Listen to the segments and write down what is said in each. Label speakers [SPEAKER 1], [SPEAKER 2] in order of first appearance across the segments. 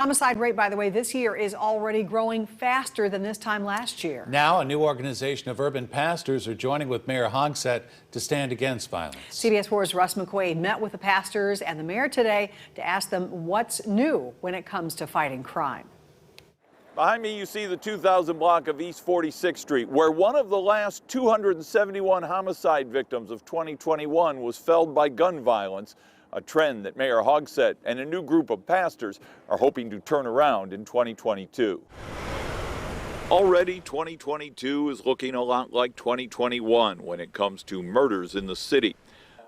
[SPEAKER 1] Homicide rate, by the way, this year is already growing faster than this time last year.
[SPEAKER 2] Now, a new organization of urban pastors are joining with Mayor Hogsett to stand against violence.
[SPEAKER 1] CBS 4's Russ McQuaid met with the pastors and the mayor today to ask them what's new when it comes to fighting crime.
[SPEAKER 3] Behind me, you see the 2000 block of East 46th Street, where one of the last 271 homicide victims of 2021 was felled by gun violence, a trend that Mayor Hogsett and a new group of pastors are hoping to turn around in 2022. Already, 2022 is looking a lot like 2021 when it comes to murders in the city.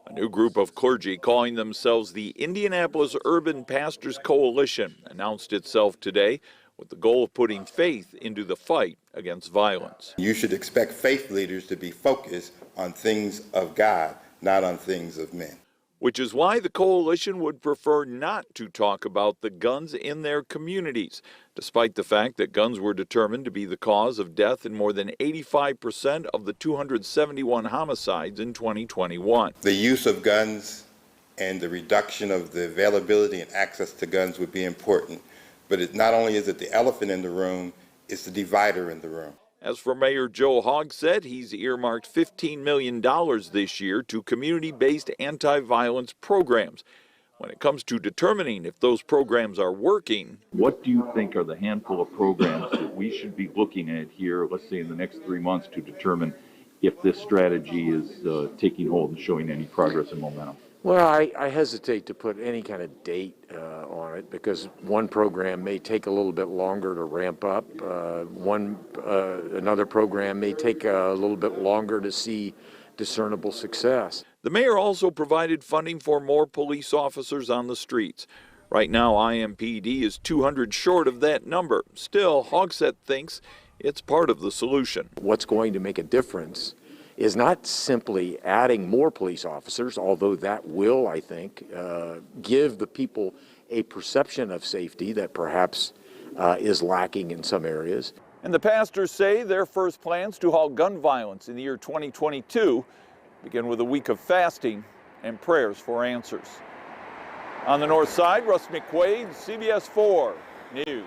[SPEAKER 3] A new group of clergy calling themselves the Indianapolis Urban Pastors Coalition announced itself today with the goal of putting faith into the fight against violence.
[SPEAKER 4] You should expect faith leaders to be focused on things of God, not on things of men.
[SPEAKER 3] Which is why the coalition would prefer not to talk about the guns in their communities, despite the fact that guns were determined to be the cause of death in more than 85% of the 271 homicides in 2021.
[SPEAKER 4] The use of guns and the reduction of the availability and access to guns would be important, but it not only is it the elephant in the room, it's the divider in the room.
[SPEAKER 3] As for Mayor Joe Hogsett, he's earmarked $15 million this year to community-based anti-violence programs. When it comes to determining if those programs are working,
[SPEAKER 5] what do you think are the handful of programs that we should be looking at here, let's say in the next 3 months, to determine if this strategy is taking hold and showing any progress and momentum?
[SPEAKER 6] Well, I hesitate to put any kind of date on it because one program may take a little bit longer to ramp up. Another program may take a little bit longer to see discernible success.
[SPEAKER 3] The mayor also provided funding for more police officers on the streets. Right now, IMPD is 200 short of that number. Still, Hogsett thinks it's part of the solution.
[SPEAKER 6] What's going to make a difference is not simply adding more police officers, although that will, I think, give the people a perception of safety that perhaps is lacking in some areas.
[SPEAKER 3] And the pastors say their first plans to halt gun violence in the year 2022 begin with a week of fasting and prayers for answers. On the north side, Russ McQuaid, CBS 4 News.